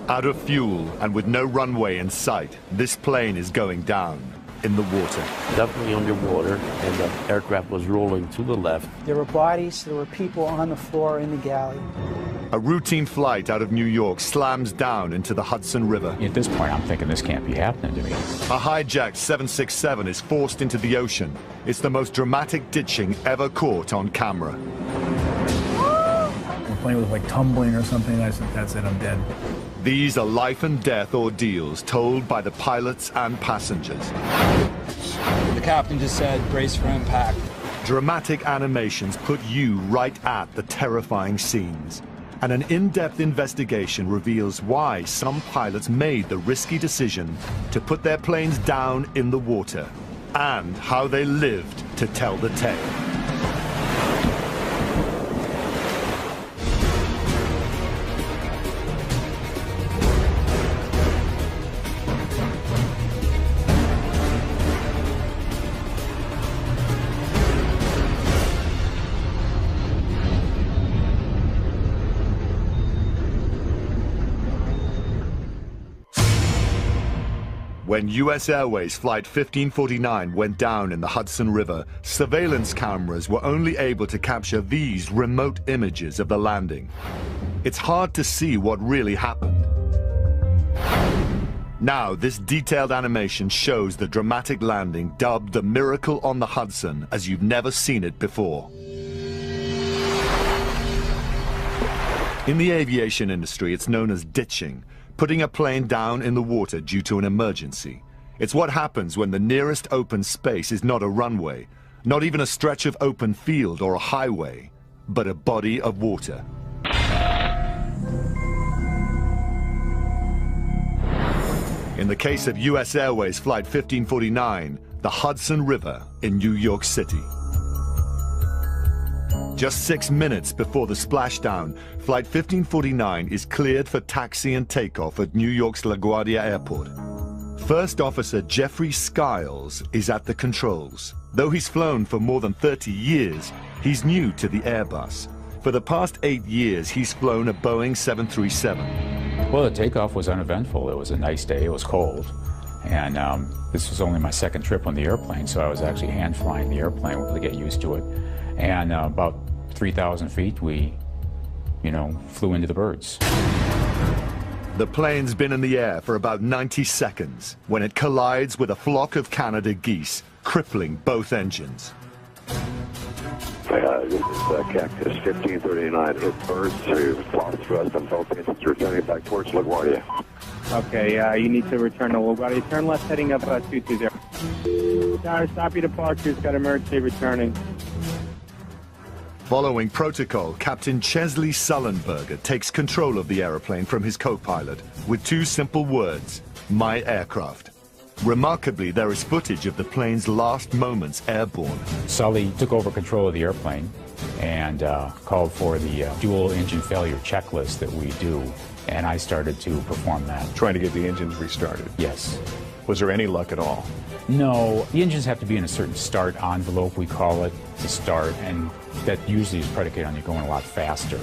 Out of fuel and with no runway in sight, this plane is going down in the water. Definitely underwater, and the aircraft was rolling to the left. There were bodies, there were people on the floor in the galley. A routine flight out of New York slams down into the Hudson River. At this point, I'm thinking this can't be happening to me. A hijacked 767 is forced into the ocean. It's the most dramatic ditching ever caught on camera. The plane was like tumbling or something. I said, that's it, I'm dead. These are life and death ordeals told by the pilots and passengers. The captain just said, brace for impact. Dramatic animations put you right at the terrifying scenes. And an in-depth investigation reveals why some pilots made the risky decision to put their planes down in the water, and how they lived to tell the tale. When U.S. Airways Flight 1549 went down in the Hudson River, surveillance cameras were only able to capture these remote images of the landing. It's hard to see what really happened. Now, this detailed animation shows the dramatic landing dubbed the Miracle on the Hudson as you've never seen it before. In the aviation industry, it's known as ditching. Putting a plane down in the water due to an emergency. It's what happens when the nearest open space is not a runway, not even a stretch of open field or a highway, but a body of water. In the case of U.S. Airways Flight 1549, the Hudson River in New York City. Just 6 minutes before the splashdown, Flight 1549 is cleared for taxi and takeoff at New York's LaGuardia Airport. First Officer Jeffrey Skiles is at the controls. Though he's flown for more than 30 years, he's new to the Airbus. For the past 8 years, he's flown a Boeing 737. Well, the takeoff was uneventful. It was a nice day. It was cold. And this was only my second trip on the airplane, so I was actually hand flying the airplane to get used to it. And about 3,000 feet, we, flew into the birds. The plane's been in the air for about 90 seconds when it collides with a flock of Canada geese, crippling both engines. This is Cactus 1539. It burst to false thrust on both engines, returning back towards LaGuardia. Okay, you need to return to LaGuardia. Turn left heading up 220. Tower, stop your departures. Got emergency returning. Following protocol, Captain Chesley Sullenberger takes control of the aeroplane from his co-pilot with two simple words, "My aircraft." Remarkably, there is footage of the plane's last moments airborne. Sully took over control of the airplane and called for the dual engine failure checklist that we do, and I started to perform that. Trying to get the engines restarted? Yes. Was there any luck at all? No. The engines have to be in a certain start envelope, we call it, to start, and that usually is predicated on you going a lot faster.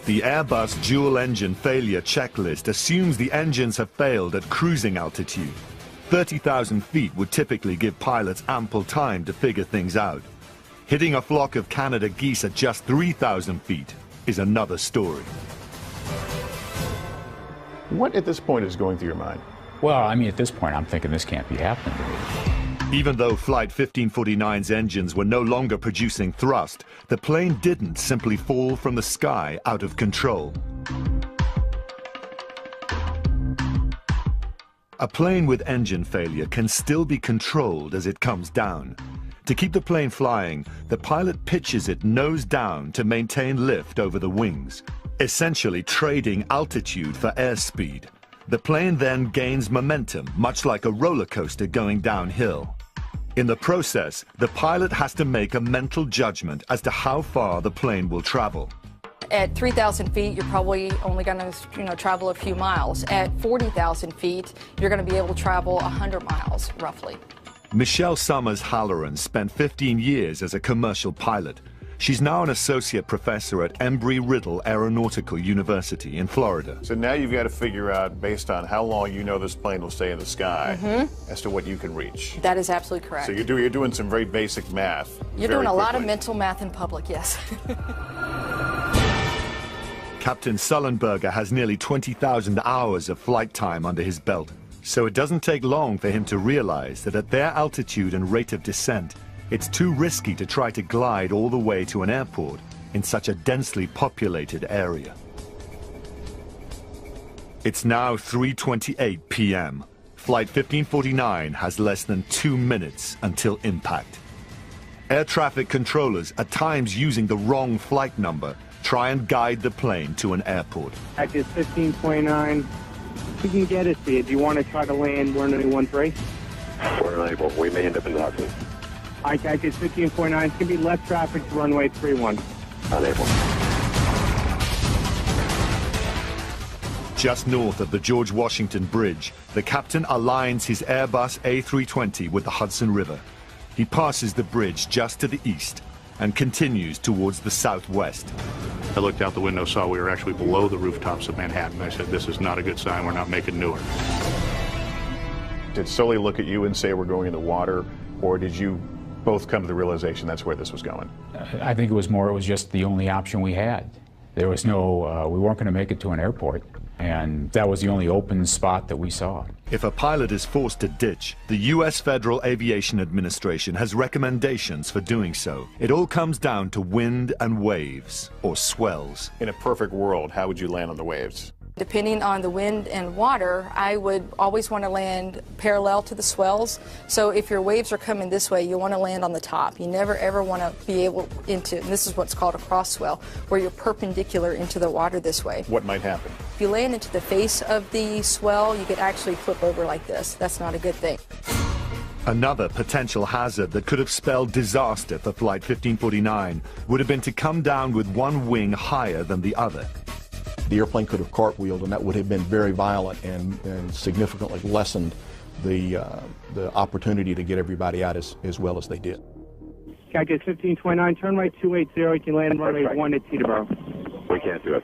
The Airbus dual engine failure checklist assumes the engines have failed at cruising altitude. 30,000 feet would typically give pilots ample time to figure things out. Hitting a flock of Canada geese at just 3,000 feet is another story. What at this point is going through your mind? Well, at this point, I'm thinking this can't be happening to me. Even though Flight 1549's engines were no longer producing thrust, the plane didn't simply fall from the sky out of control. A plane with engine failure can still be controlled as it comes down. To keep the plane flying, the pilot pitches it nose down to maintain lift over the wings, essentially trading altitude for airspeed. The plane then gains momentum, much like a roller coaster going downhill. In the process, the pilot has to make a mental judgment as to how far the plane will travel. At 3,000 feet, you're probably only going to travel a few miles. At 40,000 feet, you're going to be able to travel 100 miles, roughly. Michelle Summers Halloran spent 15 years as a commercial pilot. She's now an associate professor at Embry-Riddle Aeronautical University in Florida. So now you've got to figure out, based on how long you know this plane will stay in the sky, as to what you can reach. That is absolutely correct. So you're doing some very basic math. You're doing a lot of mental math in public, yes. Captain Sullenberger has nearly 20,000 hours of flight time under his belt, so it doesn't take long for him to realize that at their altitude and rate of descent, it's too risky to try to glide all the way to an airport in such a densely populated area. It's now 3:28 p.m. Flight 1549 has less than 2 minutes until impact. Air traffic controllers, at times using the wrong flight number, try and guide the plane to an airport. Act is 1529. We can get it to you. Do you want to try to land 191.3? We're unable. We may end up in Hudson. Act is 1549. It's going to be less traffic to runway 31. Unable. Just north of the George Washington Bridge, the captain aligns his Airbus A320 with the Hudson River. He passes the bridge just to the east and continues towards the southwest. I looked out the window, saw we were actually below the rooftops of Manhattan. I said, this is not a good sign. We're not making Newark. Did Sully look at you and say we're going in the water, or did you both come to the realization that's where this was going? I think it was just the only option we had. There was no, we weren't going to make it to an airport, and that was the only open spot that we saw. If a pilot is forced to ditch, the U.S. Federal Aviation Administration has recommendations for doing so. It all comes down to wind and waves, or swells. In a perfect world, how would you land on the waves? Depending on the wind and water, I would always want to land parallel to the swells. So if your waves are coming this way, you want to land on the top. You never ever want to be able into, and this is what's called a cross swell, where you're perpendicular into the water this way. What might happen? If you land into the face of the swell, you could actually flip over like this. That's not a good thing. Another potential hazard that could have spelled disaster for Flight 1549 would have been to come down with one wing higher than the other. The airplane could have cartwheeled, and that would have been very violent and significantly lessened the opportunity to get everybody out as well as they did. Cactus 1529, turn right 280. You can land runway 1 at Teterboro. We can't do it.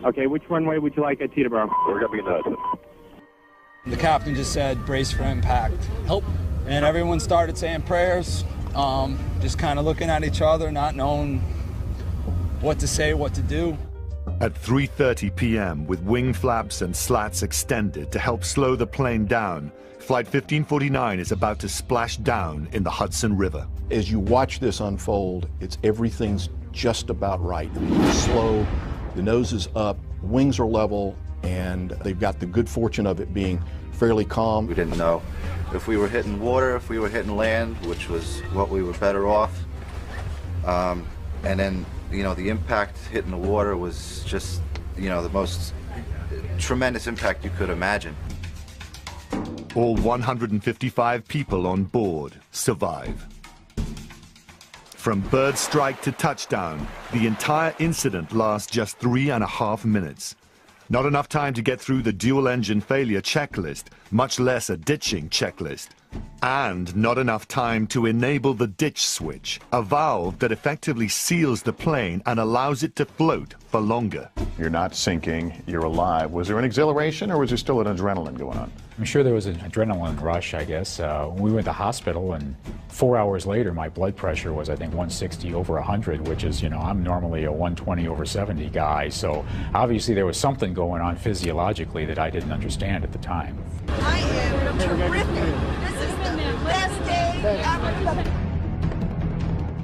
Okay, which runway would you like at Teterboro? We're going to be in Hudson. The captain just said, brace for impact. Help. And everyone started saying prayers, just kind of looking at each other, not knowing what to say, what to do. At 3:30 p.m., with wing flaps and slats extended to help slow the plane down, Flight 1549 is about to splash down in the Hudson River. As you watch this unfold, everything's just about right. It's slow, the nose is up, wings are level, and they've got the good fortune of it being fairly calm. We didn't know if we were hitting water, if we were hitting land, which was what we were better off. And then, you know, the impact hitting the water was just, you know, the most tremendous impact you could imagine. All 155 people on board survive. From bird strike to touchdown, the entire incident lasts just 3.5 minutes. Not enough time to get through the dual engine failure checklist, much less a ditching checklist. And not enough time to enable the ditch switch, a valve that effectively seals the plane and allows it to float for longer. You're not sinking, you're alive. Was there an exhilaration, or was there still an adrenaline going on? I'm sure there was an adrenaline rush, I guess. We went to the hospital, and 4 hours later, my blood pressure was, I think, 160 over 100, which is, you know, I'm normally a 120 over 70 guy. So obviously there was something going on physiologically that I didn't understand at the time. I am terrific. This is the best day ever.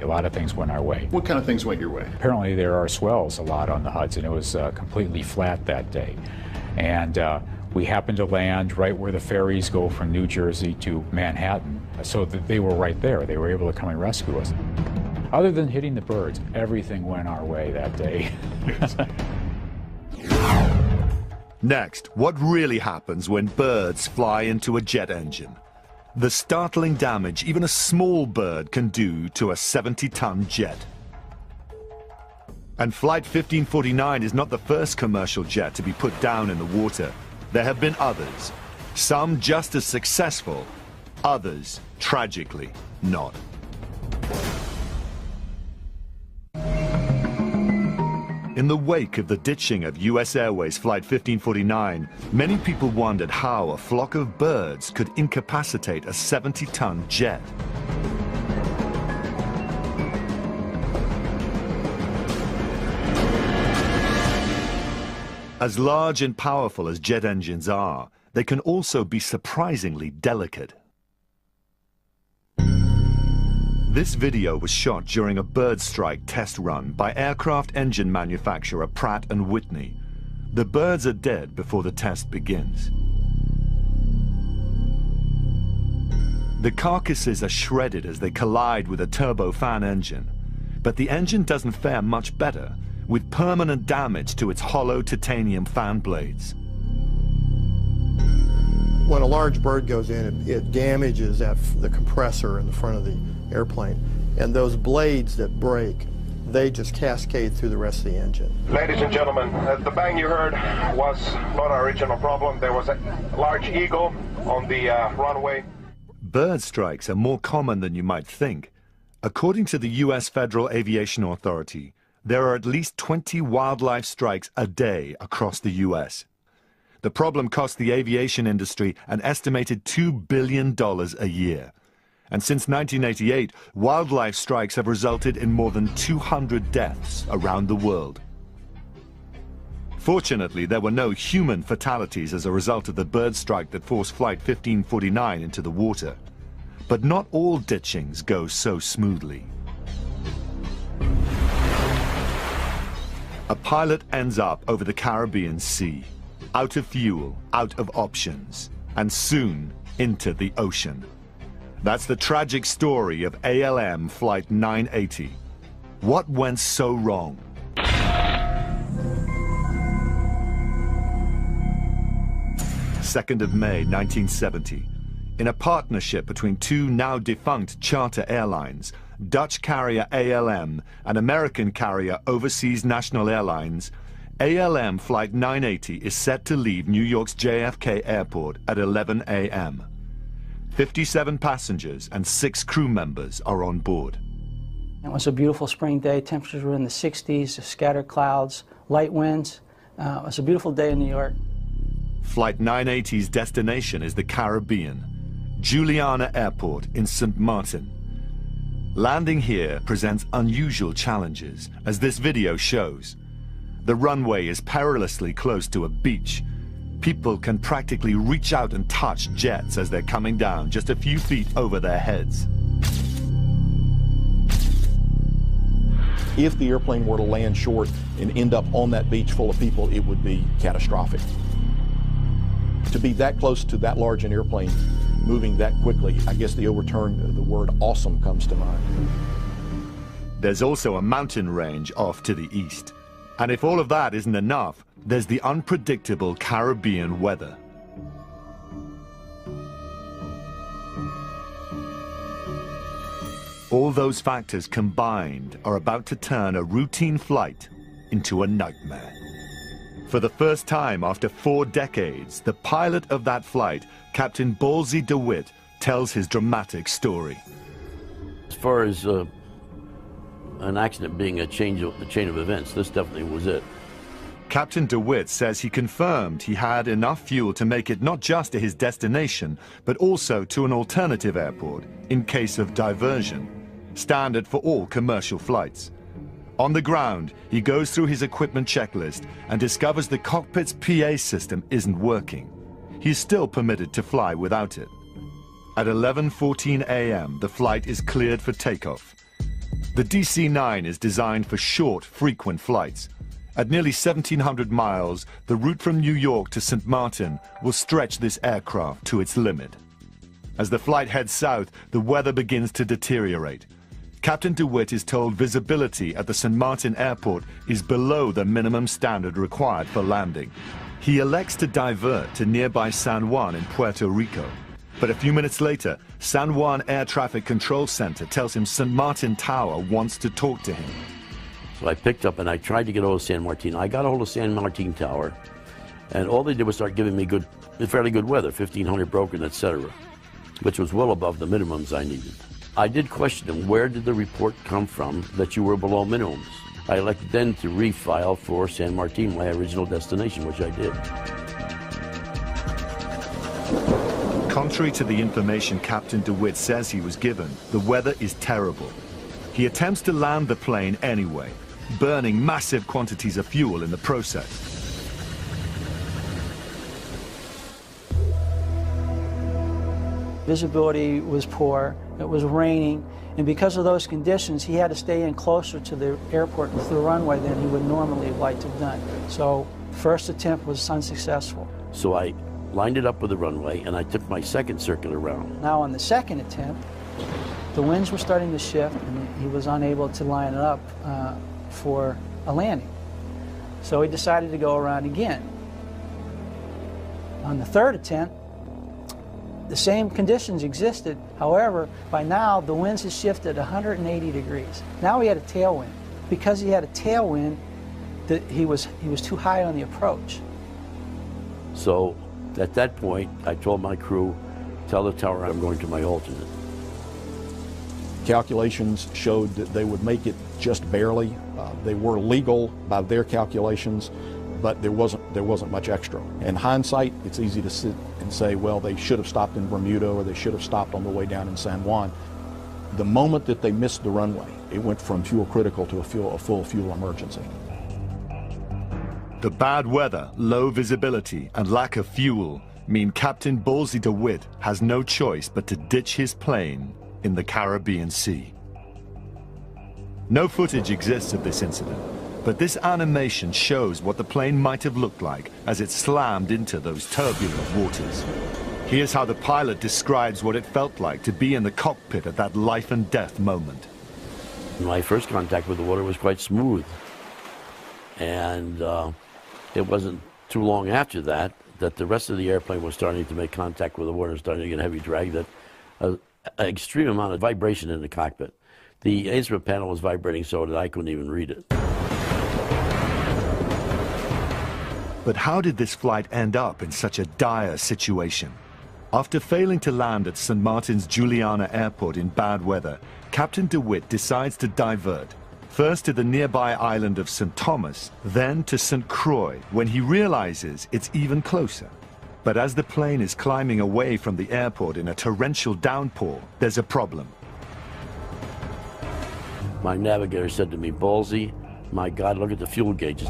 A lot of things went our way. What kind of things went your way? Apparently there are swells a lot on the Hudson. It was completely flat that day. And we happened to land right where the ferries go from New Jersey to Manhattan. So they were right there. They were able to come and rescue us. Other than hitting the birds, everything went our way that day. Next, what really happens when birds fly into a jet engine? The startling damage even a small bird can do to a 70-ton jet. And Flight 1549 is not the first commercial jet to be put down in the water. There have been others, some just as successful, others, tragically, not. In the wake of the ditching of US Airways Flight 1549, many people wondered how a flock of birds could incapacitate a 70-ton jet. As large and powerful as jet engines are, they can also be surprisingly delicate. This video was shot during a bird strike test run by aircraft engine manufacturer Pratt & Whitney. The birds are dead before the test begins. The carcasses are shredded as they collide with a turbofan engine, but the engine doesn't fare much better, with permanent damage to its hollow titanium fan blades. When a large bird goes in, it damages the compressor in the front of the airplane, and those blades that break, they just cascade through the rest of the engine. Ladies and gentlemen, the bang you heard was not our original problem. There was a large eagle on the runway. Bird strikes are more common than you might think. According to the U.S. Federal Aviation Authority, there are at least 20 wildlife strikes a day across the U.S. The problem cost the aviation industry an estimated $2 billion a year. And since 1988, wildlife strikes have resulted in more than 200 deaths around the world. Fortunately, there were no human fatalities as a result of the bird strike that forced Flight 1549 into the water. But not all ditchings go so smoothly. A pilot ends up over the Caribbean Sea, out of fuel, out of options, and soon into the ocean. That's the tragic story of ALM Flight 980. What went so wrong? 2nd of May, 1970. In a partnership between two now defunct charter airlines, Dutch carrier ALM and American carrier Overseas National Airlines, ALM Flight 980 is set to leave New York's JFK Airport at 11 a.m. 57 passengers and 6 crew members are on board. It was a beautiful spring day. Temperatures were in the 60s, scattered clouds, light winds. It was a beautiful day in New York. Flight 980's destination is the Caribbean, Juliana Airport in St. Martin. Landing here presents unusual challenges, as this video shows. The runway is perilously close to a beach. People can practically reach out and touch jets as they're coming down just a few feet over their heads. If the airplane were to land short and end up on that beach full of people, it would be catastrophic. To be that close to that large an airplane moving that quickly, I guess the word awesome comes to mind. There's also a mountain range off to the east. And if all of that isn't enough, there's the unpredictable Caribbean weather. All those factors combined are about to turn a routine flight into a nightmare. For the first time after 4 decades, the pilot of that flight, Captain Ballsy DeWitt, tells his dramatic story. As far as an accident being the chain of events, this definitely was it. Captain DeWitt says he confirmed he had enough fuel to make it not just to his destination, but also to an alternative airport in case of diversion, standard for all commercial flights. On the ground, he goes through his equipment checklist and discovers the cockpit's PA system isn't working. He's still permitted to fly without it. At 11:14 a.m., the flight is cleared for takeoff. The DC-9 is designed for short, frequent flights. At nearly 1,700 miles, the route from New York to St. Martin will stretch this aircraft to its limit. As the flight heads south, the weather begins to deteriorate. Captain DeWitt is told visibility at the St. Martin airport is below the minimum standard required for landing. He elects to divert to nearby San Juan in Puerto Rico. But a few minutes later, San Juan Air Traffic Control Center tells him St. Martin Tower wants to talk to him. So I picked up and I tried to get hold of San Martin. I got hold of San Martin Tower, and all they did was start giving me fairly good weather, 1,500 broken, etc., which was well above the minimums I needed. I did question them, where did the report come from that you were below minimums? I elected then to refile for San Martin, my original destination, which I did. Contrary to the information Captain DeWitt says he was given, the weather is terrible. He attempts to land the plane anyway, burning massive quantities of fuel in the process. Visibility was poor, it was raining, and because of those conditions, he had to stay in closer to the airport and to the runway than he would normally have liked to have done. So, first attempt was unsuccessful. So I lined it up with the runway, and I took my second circuit around. Now on the second attempt, the winds were starting to shift, and he was unable to line it up for a landing. So he decided to go around again. On the third attempt, the same conditions existed. However, by now, the winds had shifted 180 degrees. Now he had a tailwind. Because he had a tailwind, he was too high on the approach. So at that point, I told my crew, tell the tower I'm going to my alternate. Calculations showed that they would make it just barely. They were legal by their calculations, but there wasn't much extra. In hindsight, it's easy to sit and say, well, they should have stopped in Bermuda or they should have stopped on the way down in San Juan. The moment that they missed the runway, it went from fuel critical to a full fuel emergency. The bad weather, low visibility, and lack of fuel mean Captain Ballsy DeWitt has no choice but to ditch his plane in the Caribbean Sea. No footage exists of this incident, but this animation shows what the plane might have looked like as it slammed into those turbulent waters. Here's how the pilot describes what it felt like to be in the cockpit at that life and death moment. My first contact with the water was quite smooth. And it wasn't too long after that the rest of the airplane was starting to make contact with the water, starting to get a heavy drag, that an extreme amount of vibration in the cockpit. The instrument panel was vibrating so that I couldn't even read it. But how did this flight end up in such a dire situation? After failing to land at St. Martin's Juliana Airport in bad weather, Captain DeWitt decides to divert, first to the nearby island of St. Thomas, then to St. Croix, when he realizes it's even closer. But as the plane is climbing away from the airport in a torrential downpour, there's a problem. My navigator said to me, Ballsy, my God, look at the fuel gauges.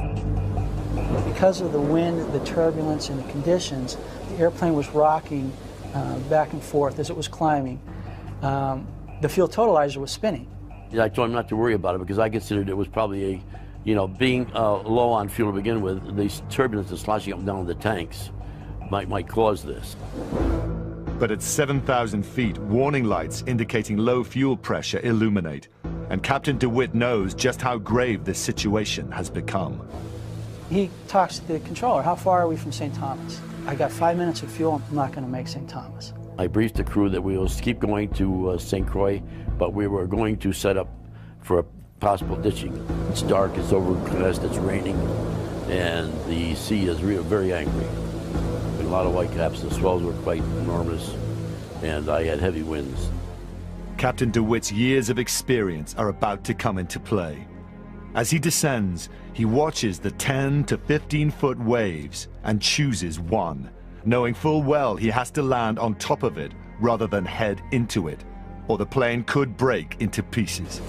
Because of the wind, the turbulence, and the conditions, the airplane was rocking back and forth as it was climbing. The fuel totalizer was spinning. I told him not to worry about it because I considered it was probably being low on fuel to begin with, the turbulence that's sloshing up and down the tanks might cause this. But at 7,000 feet, warning lights indicating low fuel pressure illuminate, and Captain DeWitt knows just how grave this situation has become. He talks to the controller, how far are we from St. Thomas? I got 5 minutes of fuel, I'm not going to make St. Thomas. I briefed the crew that we will keep going to St. Croix, but we were going to set up for a possible ditching. It's dark, it's overcast, it's raining, and the sea is very angry. A lot of whitecaps, the swells were quite enormous, and I had heavy winds. Captain DeWitt's years of experience are about to come into play. As he descends, he watches the 10 to 15-foot waves and chooses one, knowing full well he has to land on top of it rather than head into it, or the plane could break into pieces.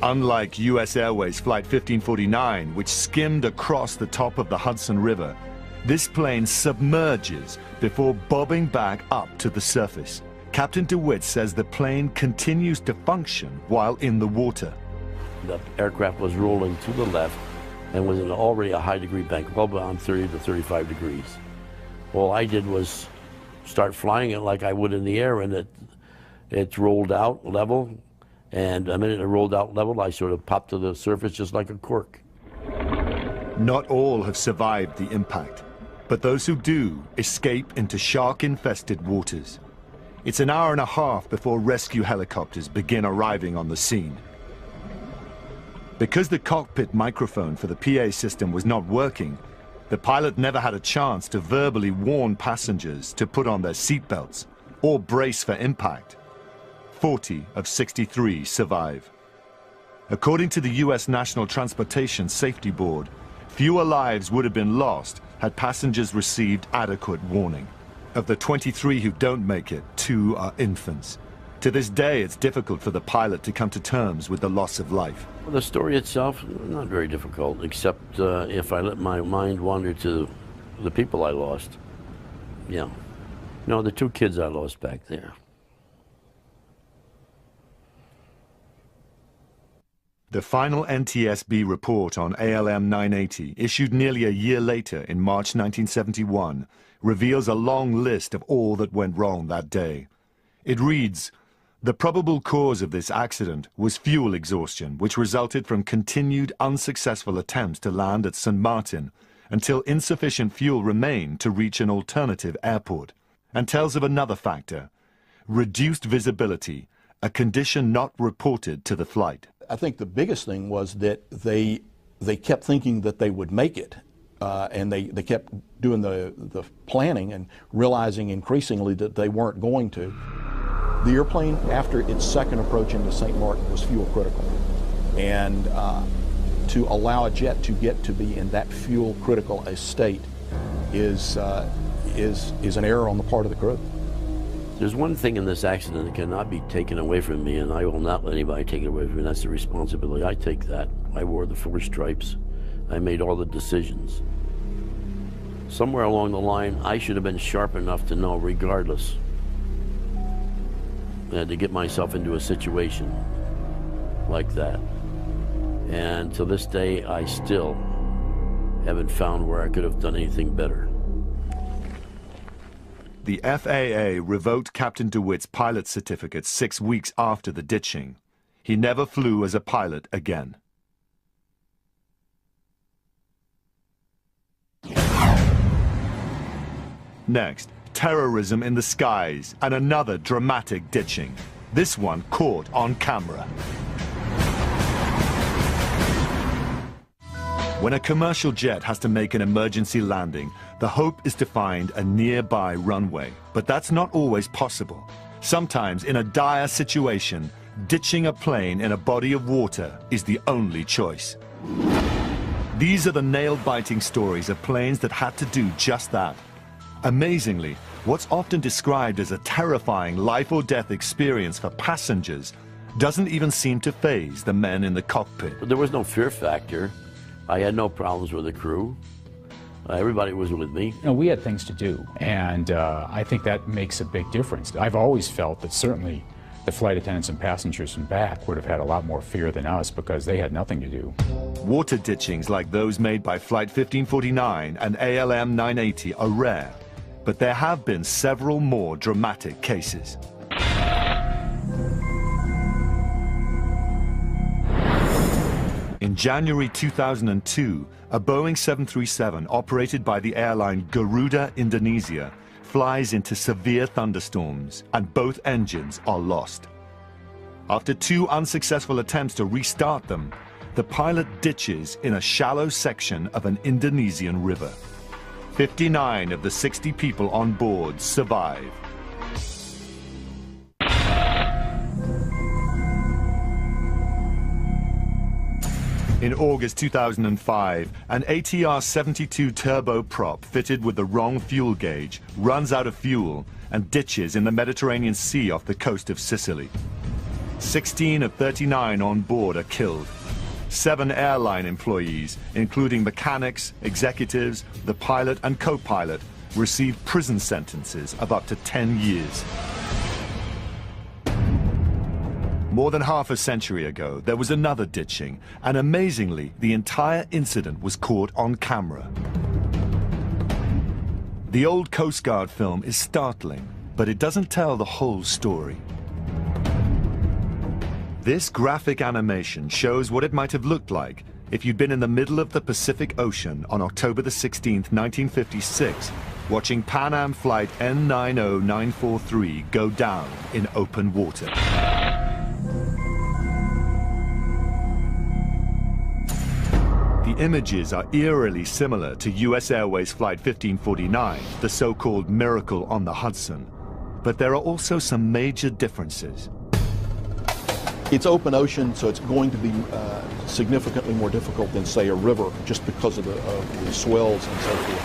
Unlike U.S. Airways Flight 1549, which skimmed across the top of the Hudson River, this plane submerges before bobbing back up to the surface. Captain DeWitt says the plane continues to function while in the water. The aircraft was rolling to the left and was in already a high degree bank, well beyond 30 to 35 degrees. All I did was start flying it like I would in the air, and it rolled out level. And the minute it rolled out level, I sort of popped to the surface just like a cork. Not all have survived the impact, but those who do escape into shark-infested waters. It's an hour and a half before rescue helicopters begin arriving on the scene. Because the cockpit microphone for the PA system was not working, The pilot never had a chance to verbally warn passengers to put on their seatbelts or brace for impact. 40 of 63 survive. According to the U.S. National Transportation Safety Board, fewer lives would have been lost had passengers received adequate warning. Of the 23 who don't make it, 2 are infants. To this day, it's difficult for the pilot to come to terms with the loss of life. Well, the story itself, not very difficult, except if I let my mind wander to the people I lost. Yeah. No, the 2 kids I lost back there. The final NTSB report on ALM 980, issued nearly a year later in March 1971, reveals a long list of all that went wrong that day. It reads, "The probable cause of this accident was fuel exhaustion, which resulted from continued unsuccessful attempts to land at St. Martin until insufficient fuel remained to reach an alternative airport," and tells of another factor, reduced visibility, a condition not reported to the flight. I think the biggest thing was that they kept thinking that they would make it, and they kept doing the planning and realizing increasingly that they weren't going to. The airplane, after its second approach into St. Martin, was fuel critical, and to allow a jet to get to be in that fuel critical a state is an error on the part of the crew. There's one thing in this accident that cannot be taken away from me, and I will not let anybody take it away from me. That's the responsibility. I take that. I wore the 4 stripes. I made all the decisions. Somewhere along the line, I should have been sharp enough to know, regardless, to get myself into a situation like that. And to this day, I still haven't found where I could have done anything better. The FAA revoked Captain DeWitt's pilot certificate 6 weeks after the ditching. He never flew as a pilot again. Next, terrorism in the skies and another dramatic ditching. This one caught on camera. When a commercial jet has to make an emergency landing, the hope is to find a nearby runway. But that's not always possible. Sometimes, in a dire situation, ditching a plane in a body of water is the only choice. These are the nail-biting stories of planes that had to do just that. Amazingly, what's often described as a terrifying life-or-death experience for passengers doesn't even seem to faze the men in the cockpit. But there was no fear factor. I had no problems with the crew. Everybody was with me. You know, we had things to do, and I think that makes a big difference. I've always felt that certainly the flight attendants and passengers in back would have had a lot more fear than us because they had nothing to do. Water ditchings like those made by Flight 1549 and ALM 980 are rare, but there have been several more dramatic cases. In January 2002, a Boeing 737 operated by the airline Garuda Indonesia flies into severe thunderstorms, and both engines are lost. After 2 unsuccessful attempts to restart them, the pilot ditches in a shallow section of an Indonesian river. 59 of the 60 people on board survive. In August 2005, an ATR-72 turboprop fitted with the wrong fuel gauge runs out of fuel and ditches in the Mediterranean Sea off the coast of Sicily. 16 of 39 on board are killed. 7 airline employees, including mechanics, executives, the pilot and co-pilot, received prison sentences of up to 10 years. More than half a century ago, there was another ditching, and amazingly, the entire incident was caught on camera. The old Coast Guard film is startling, but it doesn't tell the whole story. This graphic animation shows what it might have looked like if you'd been in the middle of the Pacific Ocean on October the 16th, 1956, watching Pan Am Flight N90943 go down in open water. The images are eerily similar to US Airways Flight 1549, the so-called Miracle on the Hudson. But there are also some major differences. It's open ocean, so it's going to be significantly more difficult than, say, a river, just because of the swells and so forth.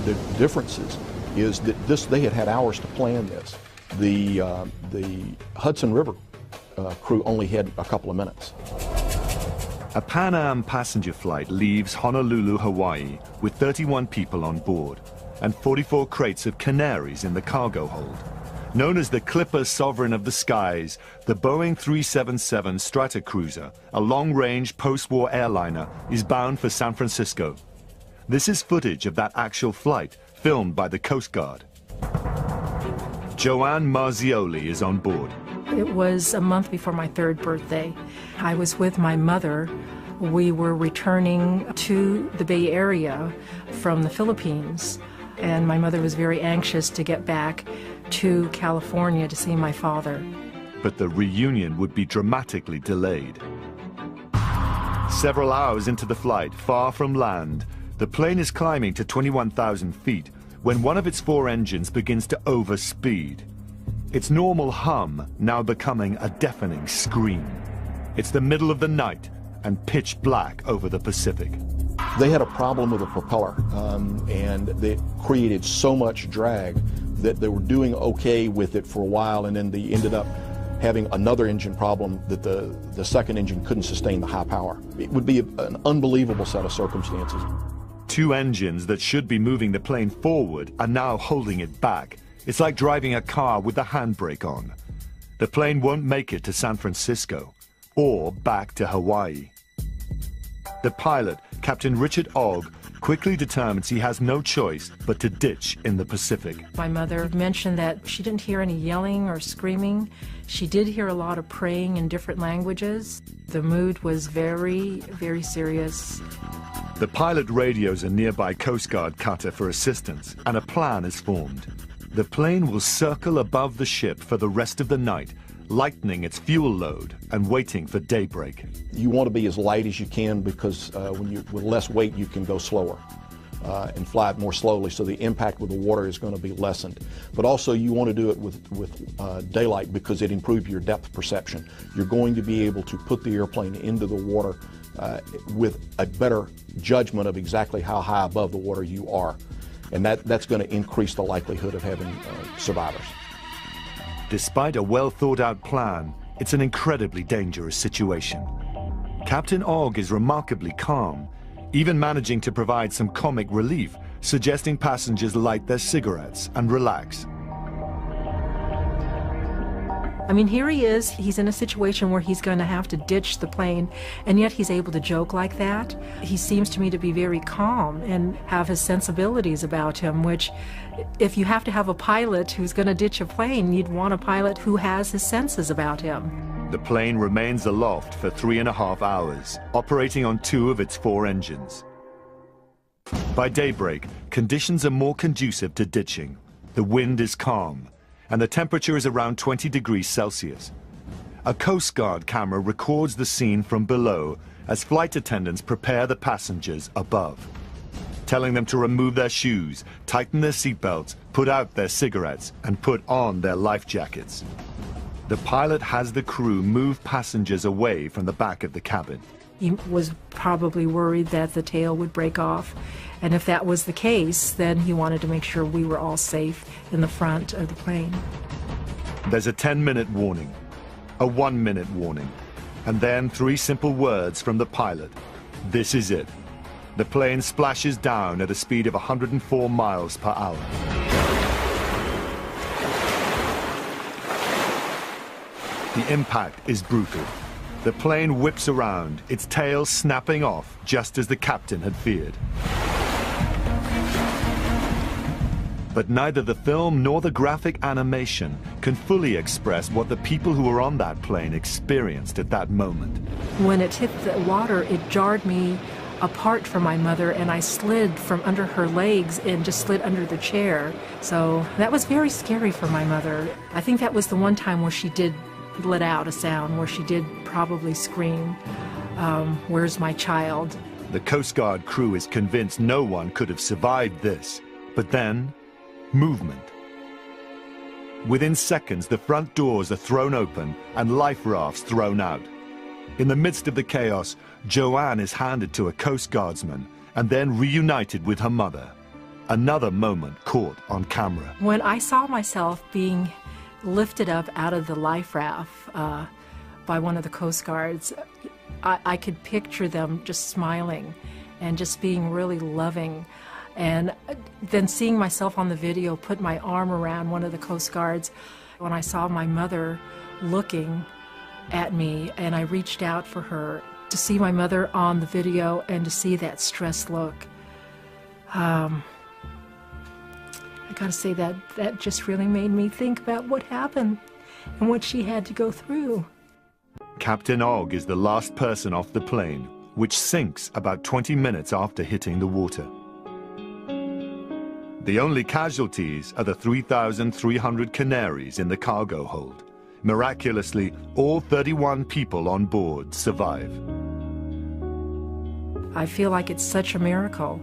The differences is that they had hours to plan this. The Hudson River crew only had a couple of minutes. A Pan Am passenger flight leaves Honolulu, Hawaii, with 31 people on board and 44 crates of canaries in the cargo hold. Known as the Clipper Sovereign of the Skies, the Boeing 377 Stratocruiser, a long-range post-war airliner, is bound for San Francisco. This is footage of that actual flight, filmed by the Coast Guard. Joanne Marzioli is on board. It was a month before my 3rd birthday. I was with my mother. We were returning to the Bay Area from the Philippines, and my mother was very anxious to get back to California to see my father. But the reunion would be dramatically delayed. Several hours into the flight, far from land, the plane is climbing to 21,000 feet when one of its 4 engines begins to overspeed. Its normal hum now becoming a deafening scream. It's the middle of the night and pitch black over the Pacific. They had a problem with the propeller, and they created so much drag that they were doing okay with it for a while, and then they ended up having another engine problem that the second engine couldn't sustain the high power. It would be an unbelievable set of circumstances. 2 engines that should be moving the plane forward are now holding it back. It's like driving a car with the handbrake on. The plane won't make it to San Francisco or back to Hawaii. The pilot, Captain Richard Ogg, quickly determines he has no choice but to ditch in the Pacific. My mother mentioned that she didn't hear any yelling or screaming. She did hear a lot of praying in different languages. The mood was very, very serious. The pilot radios a nearby Coast Guard cutter for assistance, and a plan is formed. The plane will circle above the ship for the rest of the night, lightening its fuel load and waiting for daybreak. You want to be as light as you can because with less weight you can go slower and fly it more slowly, so the impact with the water is going to be lessened. But also you want to do it with daylight because it improves your depth perception. You're going to be able to put the airplane into the water with a better judgment of exactly how high above the water you are. And that's going to increase the likelihood of having survivors. Despite a well-thought-out plan, it's an incredibly dangerous situation. Captain Ogg is remarkably calm, even managing to provide some comic relief, suggesting passengers light their cigarettes and relax. I mean, here he is, he's in a situation where he's going to have to ditch the plane, and yet he's able to joke like that. He seems to me to be very calm and have his sensibilities about him, which, if you have to have a pilot who's going to ditch a plane, you'd want a pilot who has his senses about him. The plane remains aloft for 3.5 hours, operating on 2 of its 4 engines. By daybreak, conditions are more conducive to ditching. The wind is calm, and the temperature is around 20 degrees Celsius. A Coast Guard camera records the scene from below as flight attendants prepare the passengers above, telling them to remove their shoes, tighten their seatbelts, put out their cigarettes, and put on their life jackets. The pilot has the crew move passengers away from the back of the cabin. He was probably worried that the tail would break off, and if that was the case, then he wanted to make sure we were all safe in the front of the plane. There's a 10-minute warning, a 1-minute warning, and then 3 simple words from the pilot. This is it. The plane splashes down at a speed of 104 miles per hour. The impact is brutal. The plane whips around, its tail snapping off just as the captain had feared. But neither the film nor the graphic animation can fully express what the people who were on that plane experienced at that moment. When it hit the water, it jarred me apart from my mother, and I slid from under her legs and just slid under the chair. So that was very scary for my mother. I think that was the one time where she did let out a sound where she did probably scream, "Where's my child?" The Coast Guard crew is convinced no one could have survived this. But then, movement. Within seconds, the front doors are thrown open and life rafts thrown out. In the midst of the chaos, Joanne is handed to a Coast Guardsman and then reunited with her mother. Another moment caught on camera. When I saw myself being lifted up out of the life raft by one of the Coast Guards, I could picture them just smiling and just being really loving. And then seeing myself on the video put my arm around one of the Coast Guards, when I saw my mother looking at me and I reached out for her, to see my mother on the video and to see that stressed look, I gotta say that just really made me think about what happened and what she had to go through. Captain Ogg is the last person off the plane, which sinks about 20 minutes after hitting the water. The only casualties are the 3,300 canaries in the cargo hold. Miraculously, all 31 people on board survive. I feel like it's such a miracle.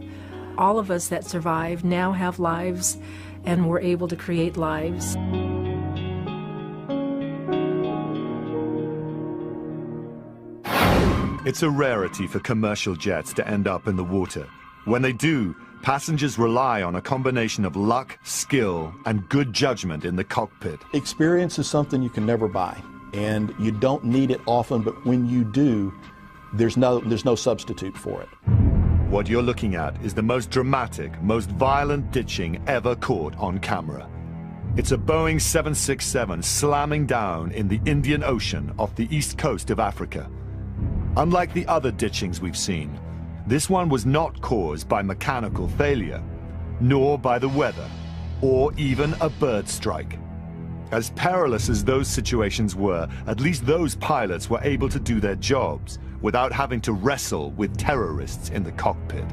All of us that survived now have lives, and we're able to create lives. It's a rarity for commercial jets to end up in the water. When they do, passengers rely on a combination of luck, skill, and good judgment in the cockpit. Experience is something you can never buy, and you don't need it often, but when you do, there's no substitute for it. What you're looking at is the most dramatic, most violent ditching ever caught on camera. It's a Boeing 767 slamming down in the Indian Ocean off the east coast of Africa. Unlike the other ditchings we've seen, this one was not caused by mechanical failure, nor by the weather, or even a bird strike. As perilous as those situations were, at least those pilots were able to do their jobs without having to wrestle with terrorists in the cockpit.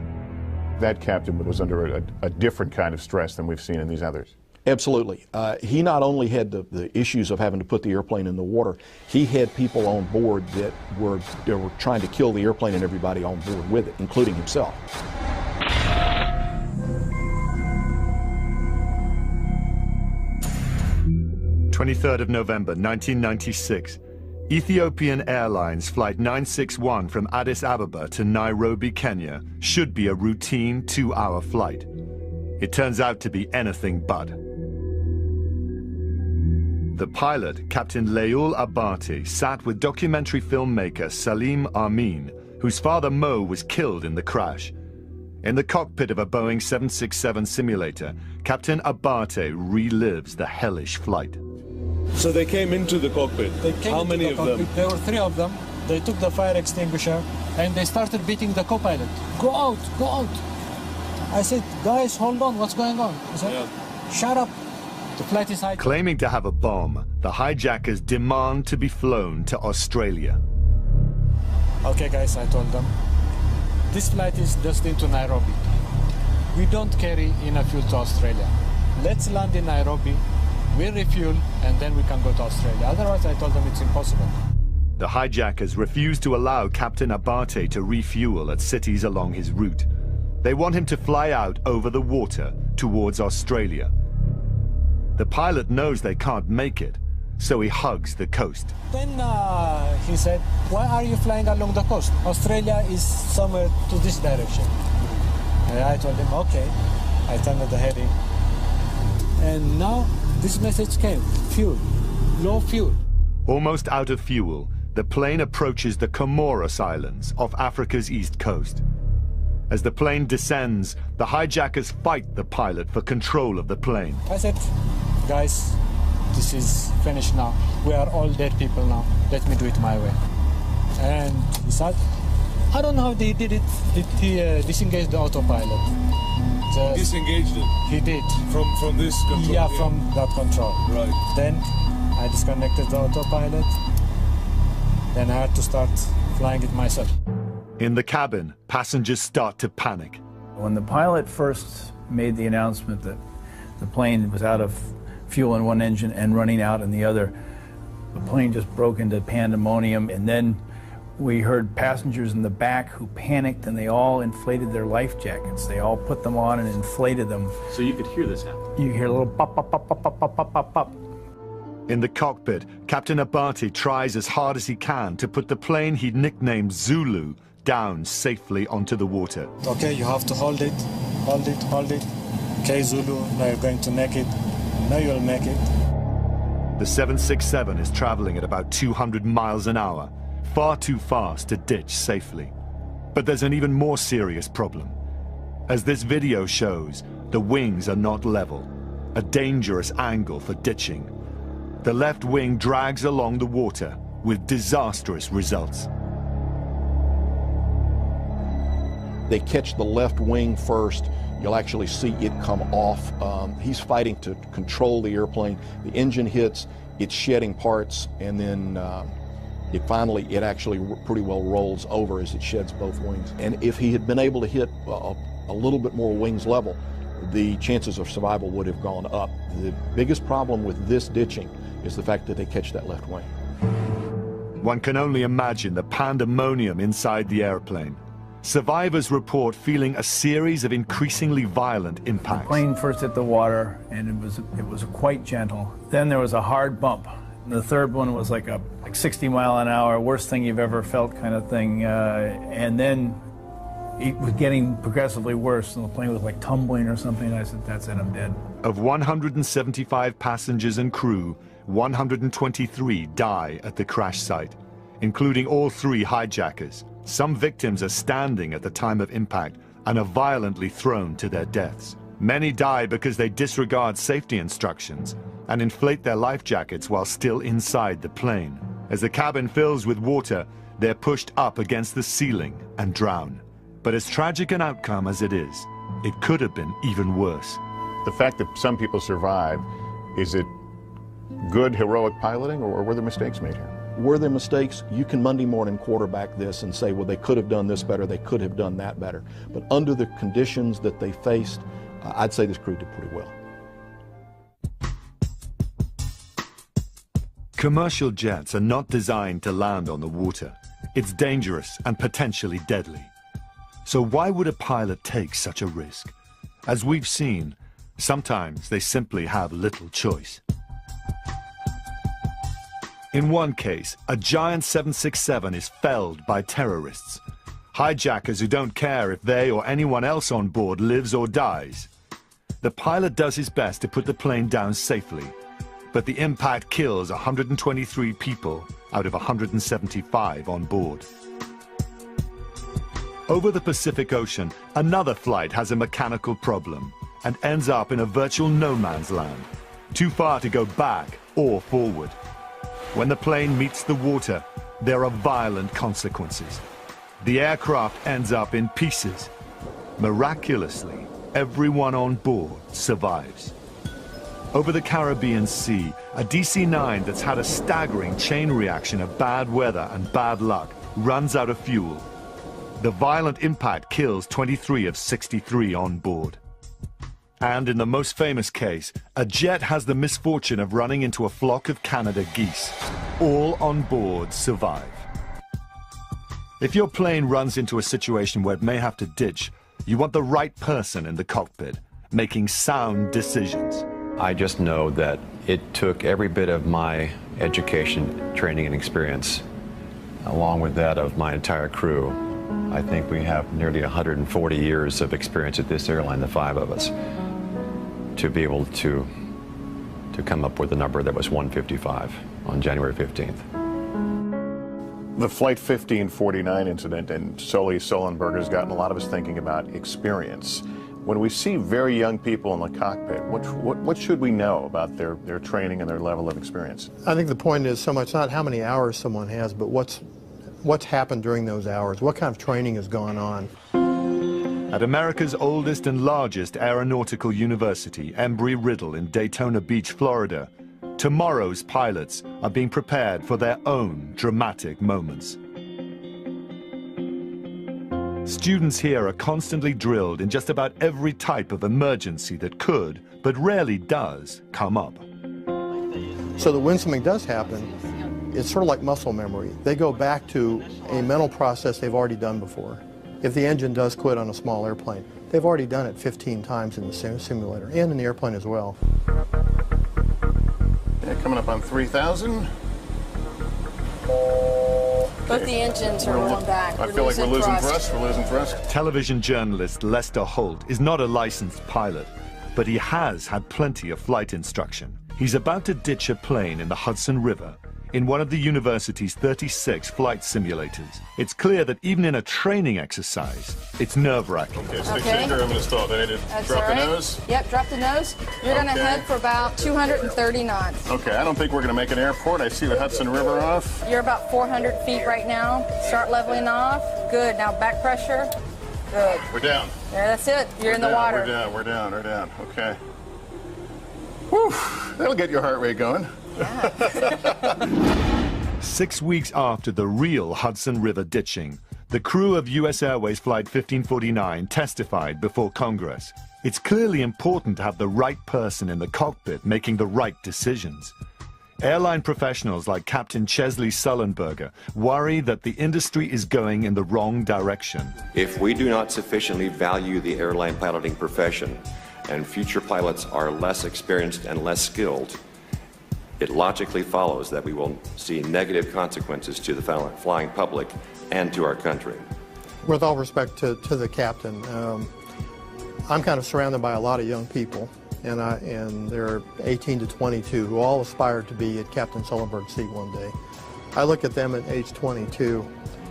That captain was under a different kind of stress than we've seen in these others. Absolutely. He not only had the issues of having to put the airplane in the water, he had people on board that were trying to kill the airplane and everybody on board with it, including himself. 23rd of November, 1996. Ethiopian Airlines Flight 961 from Addis Ababa to Nairobi, Kenya, should be a routine 2-hour flight. It turns out to be anything but. The pilot, Captain Leul Abate, sat with documentary filmmaker Salim Amin, whose father Mo was killed in the crash. In the cockpit of a Boeing 767 simulator, Captain Abate relives the hellish flight. So they came into the cockpit. How many of them? There were 3 of them. They took the fire extinguisher and they started beating the co-pilot. Go out, go out. I said, guys, hold on, what's going on? I said, shut up. The flight is hijacked. Claiming to have a bomb, the hijackers demand to be flown to Australia. Okay, guys, I told them, this flight is destined to Nairobi. We don't carry enough fuel to Australia. Let's land in Nairobi, we refuel, and then we can go to Australia. Otherwise, I told them it's impossible. The hijackers refuse to allow Captain Abate to refuel at cities along his route. They want him to fly out over the water towards Australia. The pilot knows they can't make it, so he hugs the coast. Then he said, why are you flying along the coast? Australia is somewhere to this direction. And I told him, okay. I turned the heading. And now this message came, fuel, low fuel. Almost out of fuel, the plane approaches the Comoros Islands off Africa's east coast. As the plane descends, the hijackers fight the pilot for control of the plane. I said, guys, this is finished now. We are all dead people now. Let me do it my way. And he said, I don't know how they did it. Did he disengage the autopilot? Disengaged it? He did. From this control? Yeah, from that control. Right. Then I disconnected the autopilot. Then I had to start flying it myself. In the cabin, passengers start to panic. When the pilot first made the announcement that the plane was out of fuel in one engine and running out in the other, The plane just broke into pandemonium, and then we heard passengers in the back who panicked, and they all inflated their life jackets. They all put them on and inflated them. So you could hear this happen? You hear a little pop, pop, pop, pop, pop, pop, pop, pop, pop. In the cockpit, Captain Abate tries as hard as he can to put the plane he'd nicknamed Zulu down safely onto the water. Okay, you have to hold it, hold it, hold it. Okay, Zulu, now you're going to make it. Now you'll make it. The 767 is traveling at about 200 miles an hour, far too fast to ditch safely. But there's an even more serious problem. As this video shows, the wings are not level, a dangerous angle for ditching. The left wing drags along the water with disastrous results. They catch the left wing first. You'll actually see it come off. He's fighting to control the airplane. The engine hits, it's shedding parts, and then it actually pretty well rolls over as it sheds both wings. And if he had been able to hit a little bit more wings level, the chances of survival would have gone up. The biggest problem with this ditching is the fact that they catch that left wing. One can only imagine the pandemonium inside the airplane. Survivors report feeling a series of increasingly violent impacts. The plane first hit the water, and it was quite gentle. Then there was a hard bump. And the third one was like 60 mile an hour, worst thing you've ever felt kind of thing. And then it was getting progressively worse, and the plane was like tumbling or something. And I said, that's it, I'm dead. Of 175 passengers and crew, 123 die at the crash site, including all 3 hijackers. Some victims are standing at the time of impact and are violently thrown to their deaths. Many die because they disregard safety instructions and inflate their life jackets while still inside the plane. As the cabin fills with water, they're pushed up against the ceiling and drown. But as tragic an outcome as it is, it could have been even worse. The fact that some people survive, is it good, heroic piloting, or were there mistakes made here? Were there mistakes? You can Monday morning quarterback this and say, well, they could have done this better, they could have done that better. But under the conditions that they faced, I'd say this crew did pretty well. Commercial jets are not designed to land on the water. It's dangerous and potentially deadly. So why would a pilot take such a risk? As we've seen, sometimes they simply have little choice. In one case, a giant 767 is felled by terrorists, hijackers who don't care if they or anyone else on board lives or dies. The pilot does his best to put the plane down safely, but the impact kills 123 people out of 175 on board. Over the Pacific Ocean, another flight has a mechanical problem and ends up in a virtual no man's land, too far to go back or forward. When the plane meets the water, there are violent consequences. The aircraft ends up in pieces. Miraculously, everyone on board survives. Over the Caribbean Sea, a DC-9 that's had a staggering chain reaction of bad weather and bad luck runs out of fuel. The violent impact kills 23 of 63 on board. And in the most famous case, a jet has the misfortune of running into a flock of Canada geese. All on board survive. If your plane runs into a situation where it may have to ditch, you want the right person in the cockpit, making sound decisions. I just know that it took every bit of my education, training, and experience, along with that of my entire crew. I think we have nearly 140 years of experience at this airline, the 5 of us, to be able to come up with a number that was 155 on January 15th. The Flight 1549 incident, and Sully Sullenberger has gotten a lot of us thinking about experience. When we see very young people in the cockpit, what should we know about their training and their level of experience? I think the point is so much not how many hours someone has, but what's happened during those hours. What kind of training has gone on? At America's oldest and largest aeronautical university, Embry-Riddle in Daytona Beach, Florida, tomorrow's pilots are being prepared for their own dramatic moments. Students here are constantly drilled in just about every type of emergency that could, but rarely does, come up. So that when something does happen, it's sort of like muscle memory. They go back to a mental process they've already done before. If the engine does quit on a small airplane, they've already done it 15 times in the simulator and in the airplane as well. Yeah, coming up on 3,000. Both the engines are going back. I feel like we're losing thrust. We're losing thrust. Television journalist Lester Holt is not a licensed pilot, but he has had plenty of flight instruction. He's about to ditch a plane in the Hudson River in one of the university's 36 flight simulators. It's clear that even in a training exercise, it's nerve-wracking. Okay, stick center, I'm going to stall. Then I did drop the nose. Yep, drop the nose. You're going to head for about 230 knots. Okay, I don't think we're going to make an airport. I see the Hudson River off. You're about 400 feet right now. Start leveling off. Good. Now back pressure. Good. We're down. Yeah, that's it. You're in the water. We're down. Okay. Whew, that'll get your heart rate going. 6 weeks after the real Hudson River ditching, the crew of U.S. Airways Flight 1549 testified before Congress. It's clearly important to have the right person in the cockpit making the right decisions. Airline professionals like Captain Chesley Sullenberger worry that the industry is going in the wrong direction. If we do not sufficiently value the airline piloting profession, and future pilots are less experienced and less skilled, it logically follows that we will see negative consequences to the flying public and to our country. With all respect to the captain, I'm kind of surrounded by a lot of young people, and they're 18 to 22 who all aspire to be at Captain Sullenberg's seat one day. I look at them at age 22.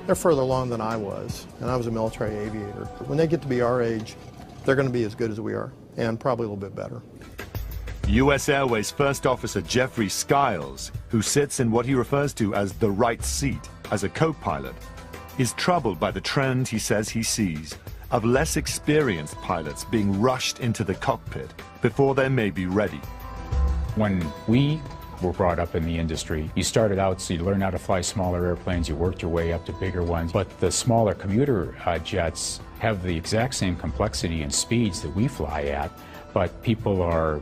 They're further along than I was, and I was a military aviator. When they get to be our age, they're going to be as good as we are, and probably a little bit better. U.S. Airways First Officer Jeffrey Skiles, who sits in what he refers to as the right seat as a co-pilot, is troubled by the trend he says he sees of less experienced pilots being rushed into the cockpit before they may be ready. When we were brought up in the industry, you started out, so you learned how to fly smaller airplanes, you worked your way up to bigger ones, but the smaller commuter jets have the exact same complexity and speeds that we fly at, but people are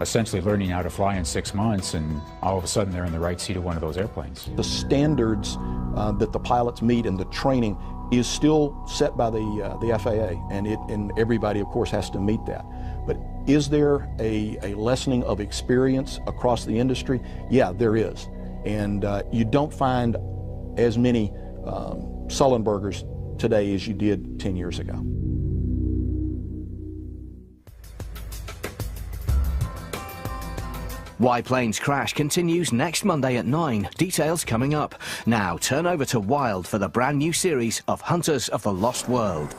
essentially learning how to fly in 6 months, and all of a sudden they're in the right seat of one of those airplanes. The standards that the pilots meet and the training is still set by the FAA, and everybody, of course, has to meet that. But is there a lessening of experience across the industry? Yeah, there is. And you don't find as many Sullenbergers today as you did 10 years ago. Why Planes Crash continues next Monday at 9. Details coming up. Now turn over to Wild for the brand new series of Hunters of the Lost World.